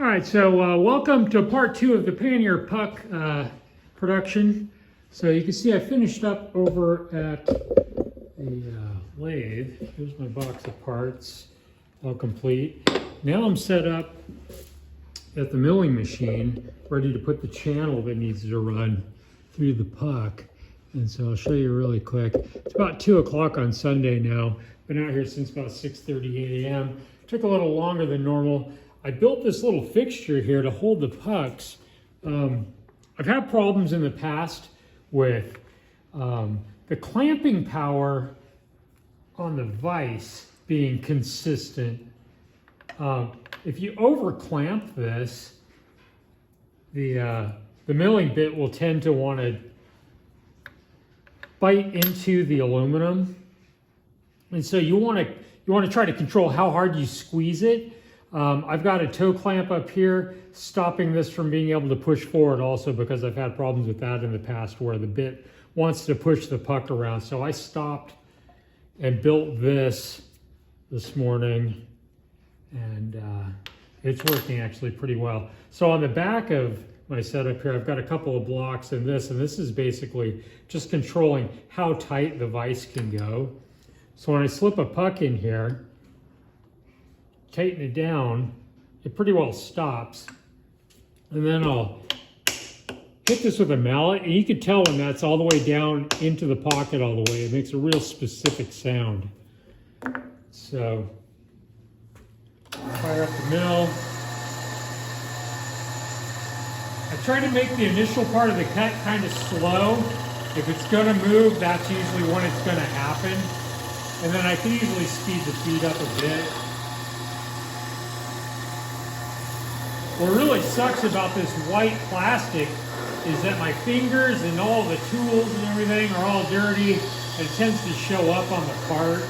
right, so welcome to part 2 of the Pannier puck production. So you can see I finished up over at the lathe. Here's my box of parts, all complete. Now I'm set up at the milling machine, ready to put the channel that needs to run through the puck. And so I'll show you really quick. It's about 2 o'clock on Sunday now. Been out here since about 6:30 a.m. Took a little longer than normal. I built this little fixture here to hold the pucks. I've had problems in the past with the clamping power on the vise being consistent. If you over clamp this, the milling bit will tend to want to bite into the aluminum, and so you want to try to control how hard you squeeze it. I've got a toe clamp up here stopping this from being able to push forward also, because I've had problems with that in the past where the bit wants to push the puck around. So I stopped and built this morning, and it's working actually pretty well. So on the back of my setup here, I've got a couple of blocks and this is basically just controlling how tight the vise can go. So when I slip a puck in here, tighten it down, it pretty well stops. And then I'll hit this with a mallet, and you can tell when that's all the way down into the pocket all the way. It makes a real specific sound. So, fire up the mill. I try to make the initial part of the cut kind of slow. If it's gonna move, that's usually when it's gonna happen. And then I can easily speed the feed up a bit. What really sucks about this white plastic is that my fingers and all the tools and everything are all dirty, and it tends to show up on the part.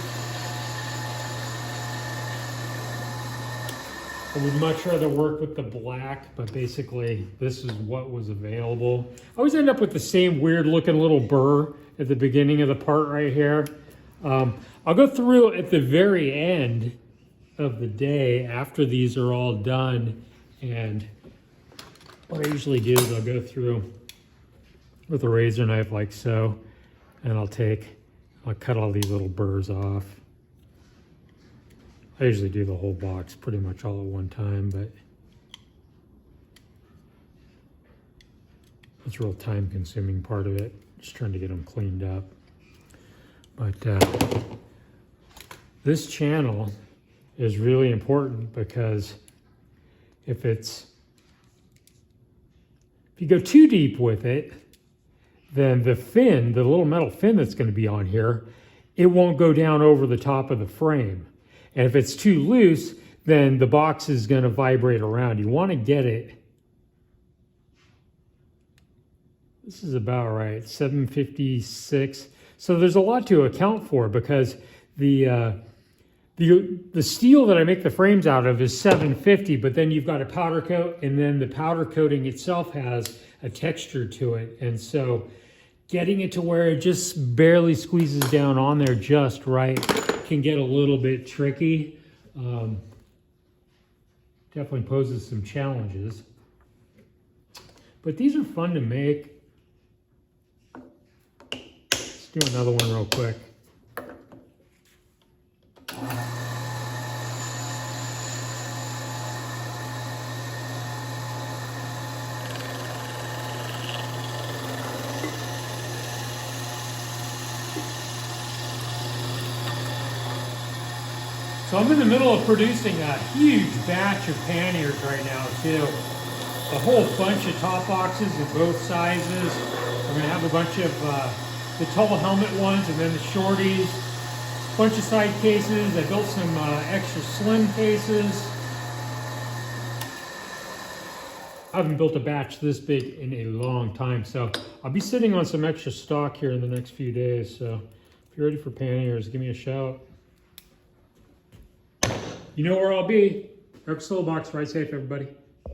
I would much rather work with the black, but basically this is what was available. I always end up with the same weird looking little burr at the beginning of the part right here. I'll go through at the very end of the day after these are all done, and what I usually do is I'll go through with a razor knife like so, and I'll cut all these little burrs off. I usually do the whole box pretty much all at one time, but it's a real time consuming part of it, just trying to get them cleaned up. But this channel is really important, because if you go too deep with it, then the fin, the little metal fin that's going to be on here, it won't go down over the top of the frame. And if it's too loose, then the box is going to vibrate around. You want to get it. This is about right, 756. So there's a lot to account for, because the steel that I make the frames out of is 750, but then you've got a powder coat, and then the powder coating itself has a texture to it. And so getting it to where it just barely squeezes down on there just right can get a little bit tricky. Definitely poses some challenges. But these are fun to make. Let's do another one real quick. So I'm in the middle of producing a huge batch of panniers right now too. A whole bunch of top boxes in both sizes. I'm gonna have a bunch of the tall helmet ones, and then the shorties. A bunch of side cases. I built some extra slim cases. I haven't built a batch this big in a long time, so I'll be sitting on some extra stock here in the next few days. So if you're ready for panniers, give me a shout. You know where I'll be. Eric Box. Ride safe, everybody.